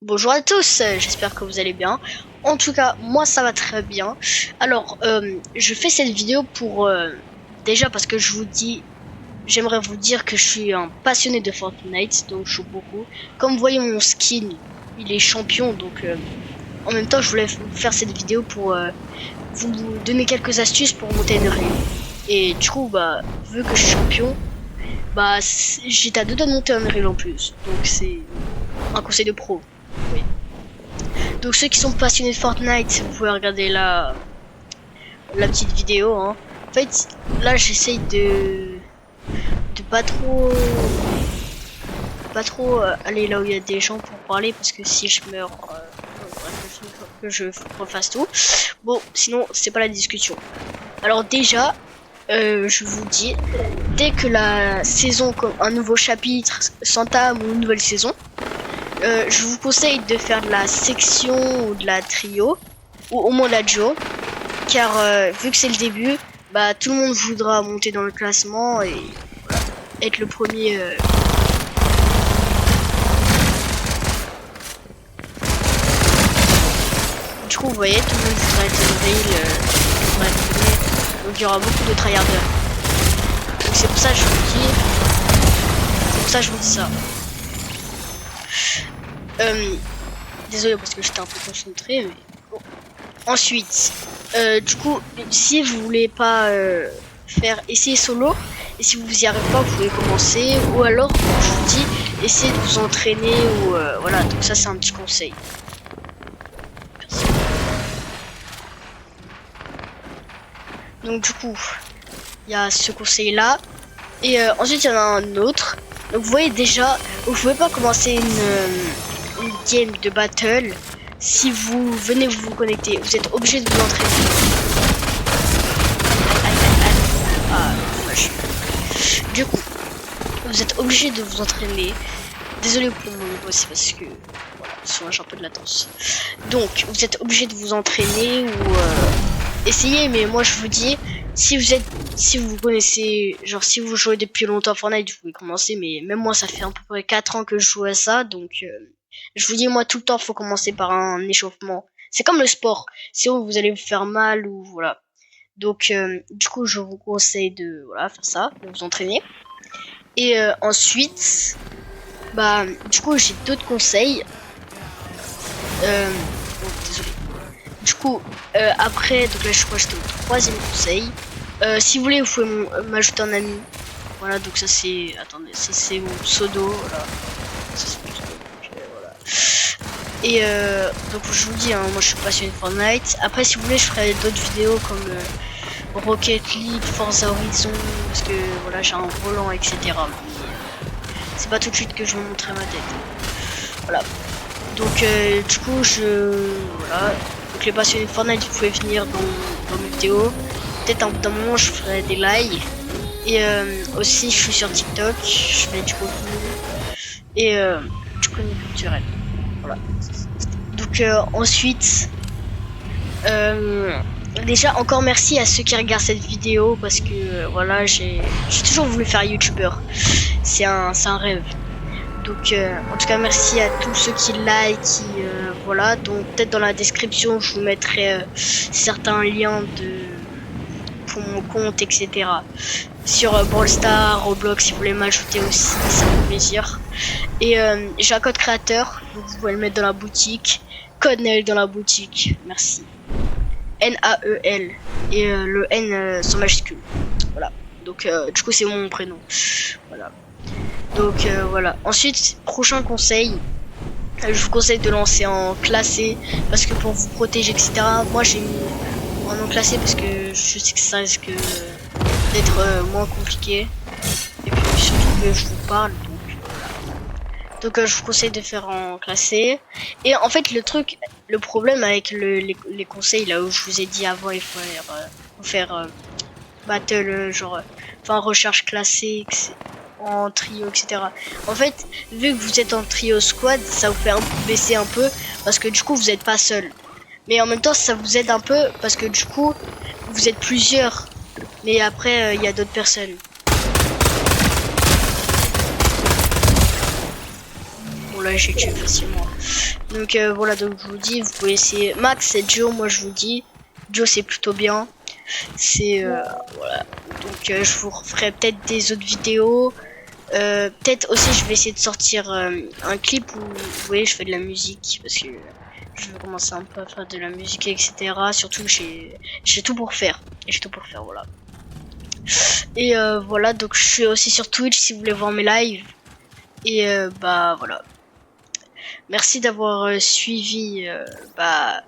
Bonjour à tous, j'espère que vous allez bien. En tout cas, moi ça va très bien. Alors, je fais cette vidéo pour déjà parce que j'aimerais vous dire que je suis un passionné de Fortnite, donc je joue beaucoup. Comme vous voyez mon skin, il est champion, donc en même temps je voulais vous faire cette vidéo pour vous donner quelques astuces pour monter une rue. Et du coup, bah, vu que je suis champion, bah j'étais à deux doigts de monter un reel en plus, donc c'est un conseil de pro. Oui. Donc ceux qui sont passionnés de Fortnite, vous pouvez regarder la petite vidéo. Hein. En fait, là j'essaye de pas trop aller là où il y a des gens pour parler parce que si je meurs, bref, il faut que je refasse tout. Bon, sinon c'est pas la discussion. Alors déjà, je vous dis, dès que la saison, comme un nouveau chapitre s'entame ou une nouvelle saison, je vous conseille de faire de la section ou de la trio ou au moins de la duo, car vu que c'est le début, bah tout le monde voudra monter dans le classement et voilà, être le premier. Du coup, vous voyez, tout le monde voudra être le premier, donc il y aura beaucoup de tryharders. Donc c'est pour ça que je vous dis, ça. Désolé parce que j'étais un peu concentré, mais bon. Ensuite, du coup, si vous voulez pas faire essayer solo, et si vous y arrivez pas, vous pouvez commencer, ou alors, je vous dis, essayez de vous entraîner, ou voilà, donc ça c'est un petit conseil. Merci. Donc du coup, il y a ce conseil là, et ensuite il y en a un autre. Donc vous voyez déjà, vous pouvez pas commencer une game de battle si vous venez vous connecter. Vous êtes obligé de vous entraîner. Ah, dommage. Du coup, vous êtes obligé de vous entraîner. Désolé pour mon niveau, c'est parce que voilà, souvent j'ai un peu de latence. Donc, vous êtes obligé de vous entraîner ou essayer. Mais moi, je vous dis, si vous connaissez, genre si vous jouez depuis longtemps à Fortnite, vous pouvez commencer. Mais même moi, ça fait à peu près 4 ans que je joue à ça, donc je vous dis, moi, tout le temps, faut commencer par un échauffement. C'est comme le sport. Sinon, vous allez vous faire mal ou voilà. Donc, du coup, je vous conseille de voilà, faire ça, de vous entraîner. Et ensuite, bah, du coup, j'ai d'autres conseils. Oh, désolé. Du coup, après, donc là, je crois que j'étais au troisième conseil. Si vous voulez, vous pouvez m'ajouter un ami. Voilà, donc ça c'est... Attendez, ça c'est mon pseudo, voilà. Ça c'est mon pseudo, donc, voilà. Et donc je vous dis, hein, moi je suis passionné de Fortnite. Après, si vous voulez, je ferai d'autres vidéos comme Rocket League, Forza Horizon, parce que voilà, j'ai un volant, etc. Mais c'est pas tout de suite que je vais montrer ma tête. Voilà. Donc du coup, voilà. Donc les passionnés de Fortnite, vous pouvez venir dans mes vidéos. Peut-être un bout d'un moment, je ferai des lives. Et aussi, je suis sur TikTok, je fais du contenu. Et du contenu culturel. Voilà. Donc ensuite, déjà encore merci à ceux qui regardent cette vidéo parce que voilà, j'ai toujours voulu faire youtubeur. C'est un rêve. Donc en tout cas merci à tous ceux qui like, voilà. Donc peut-être dans la description je vous mettrai certains liens pour mon compte, etc. Sur Brawl Stars, Roblox si vous voulez m'ajouter aussi, ça me fait plaisir. Et j'ai un code créateur, donc vous pouvez le mettre dans la boutique. Code Naël dans la boutique, merci. Nael et le N sans majuscule. Voilà. Donc du coup c'est mon prénom. Voilà. Donc voilà. Ensuite, prochain conseil, je vous conseille de lancer en classé parce que pour vous protéger, etc. Moi j'ai mis en non classé parce que je sais que ça risque d'être moins compliqué. Et puis surtout que je vous parle. Donc je vous conseille de faire en classé. Et en fait le problème avec les conseils là où je vous ai dit avant, il faut faire battle genre enfin recherche classée en trio, etc. En fait, vu que vous êtes en trio squad, ça vous fait baisser un peu parce que du coup vous n'êtes pas seul. Mais en même temps ça vous aide un peu parce que du coup vous êtes plusieurs. Mais après il y a d'autres personnes. Bon là ouais, j'ai tué facilement. Donc voilà, donc je vous dis, vous pouvez essayer. Max et Joe, moi je vous dis. Joe c'est plutôt bien. C'est voilà. Donc je vous referai peut-être des autres vidéos. Peut-être aussi je vais essayer de sortir un clip où vous voyez je fais de la musique parce que je veux commencer un peu à faire de la musique, etc. Surtout j'ai tout pour faire. J'ai tout pour faire, voilà. Et voilà, donc je suis aussi sur Twitch si vous voulez voir mes lives. Et bah voilà. Merci d'avoir suivi bah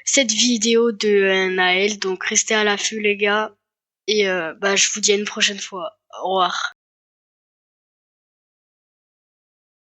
cette vidéo de Naël. Donc restez à l'affût les gars. Et bah je vous dis à une prochaine fois. Au revoir.